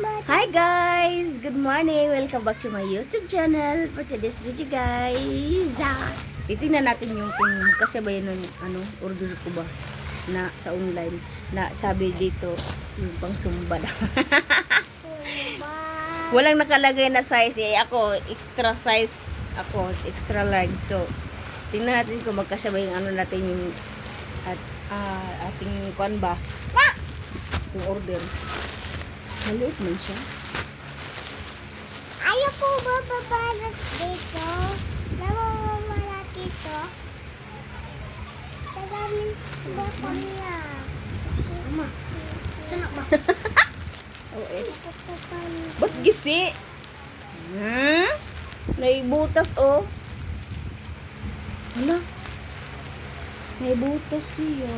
Hi guys! Good morning! Welcome back to my YouTube channel. For today's video guys, titingnan natin yung kung magkasabay nun, order ko ba na sa online na sabi dito yung pang sumba na. Walang nakalagay na size eh. Ako, extra size. Ako, extra large. So, tingnan natin kung magkasabay yung natin yung ating kuan ba? Itong order. Maliit man siya. Ayaw po ba babalat dito? Namamalat dito? Salamin ba kami Ama. Sana ba? Oo eh. Ba't gisi? Naibutas oh. Hala. Naibutas siya.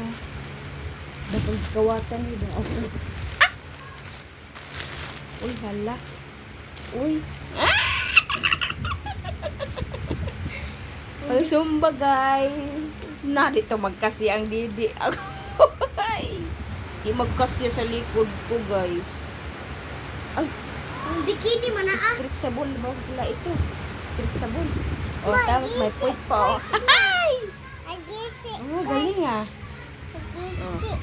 Dapat kawatan niya. Okay. Uy, hala. Uy. Ang sumba, guys. Na, dito magkasi ang didi. Ay. Di magkasi sa likod ko, guys. Ay. Ang bikini man na Street sabon. Ba pala ito? Street sabon. Oh, Ma, tapos may gisi. puwit pa, oh. Ay! Agisi. Oh, galing ah. Agisi.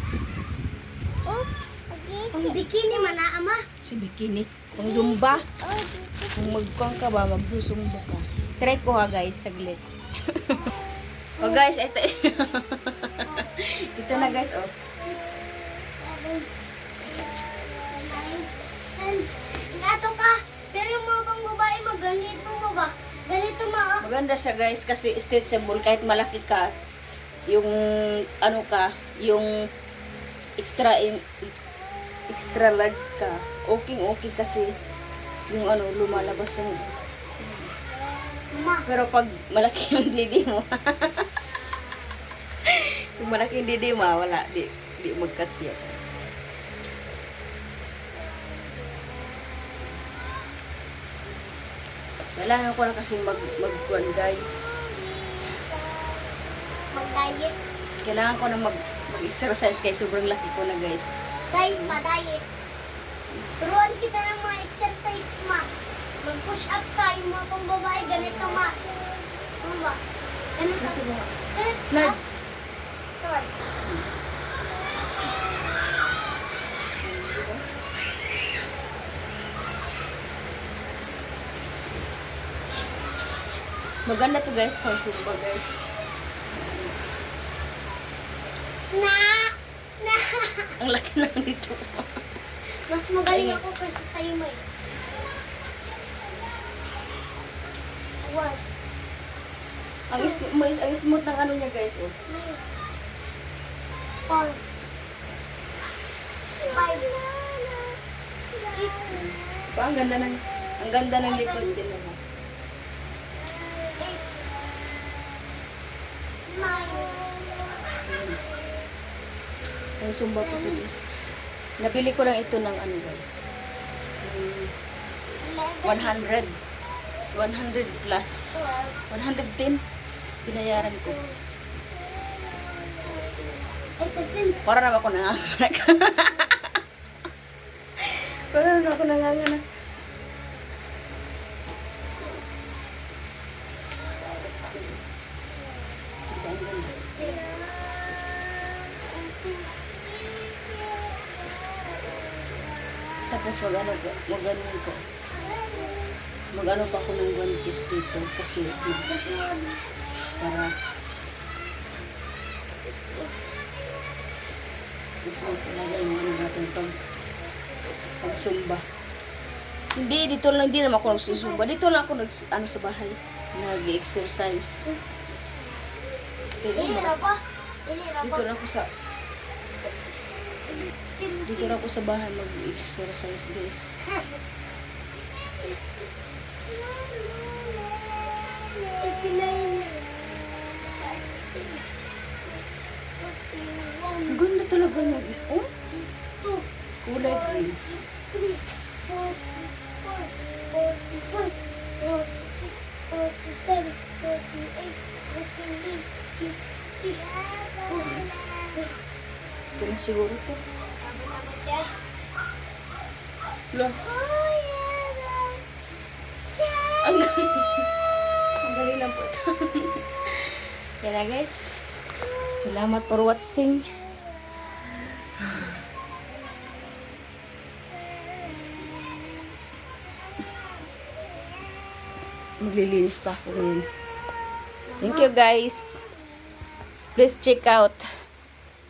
Oh, agisi. Ang Ang bikini man na ama. Si bikini. Pang zumba. Oh, Kung magkuhan ka ba, magsusumba ka. Try ko ha guys, saglit. Oh guys, ito. Ito na guys, oh. 6, 7, 8, 9, 10. Ato ka. Pero yung mga pang babae mo, ganito mo ba? Ganito mo, oh. Maganda siya guys kasi stretchable kahit malaki ka. Yung ano ka, yung extra large ka. Okay kasi yung lumalabas yung Ma. pero pag malaki yung didi mo kung malaki yung didi mo, wala, di magkasya. Kailangan ko na kasi magkuhan guys. Mag-diet. Kailangan ko na mag-exercise kaya sobrang laki ko na guys. Diet pa, diet. Turuan kita ng mga exercise, ma. Mag-push up ka. Yung mga pang babae, ganito, ma. Ano ba? Ganito. Ganito. Nerd. Saan? Maganda to guys, pang zumba guys. Na! Na! Ang laki lang dito. Mas magaling ako kaysa sa'yo, may. What? Ang smooth ng ano niya guys, oh. May. 4. 5. 6. Ang ganda ng likod din naman. 8. 9. Ang zumba ko to guys. Nabili ko lang ito ng ano guys. 100 plus 110 binayaran ko. Para naman ako nanganganak. Para naman ako nanganganak. Tapos magano ko. Magano pa ako ng 1 piece dito kasi para gusto ko talaga yung natin pag sumba. Hindi, dito lang din naman ako nagsusumba. Dito lang ako sa bahay. Nag-exercise. Dili ra pa. Dito lang ako sa bahay mag-exercise guys. Ang ganda talaga niya guys. Oh, kulay green. 3, 4, 45, 46, 47, 48, 49, 50. Ito na siguro to. lang. Ang galing. Ang galing lang po ito. Yan na guys. Salamat for watching. Maglilinis pa ako ngayon. Thank you guys. Please check out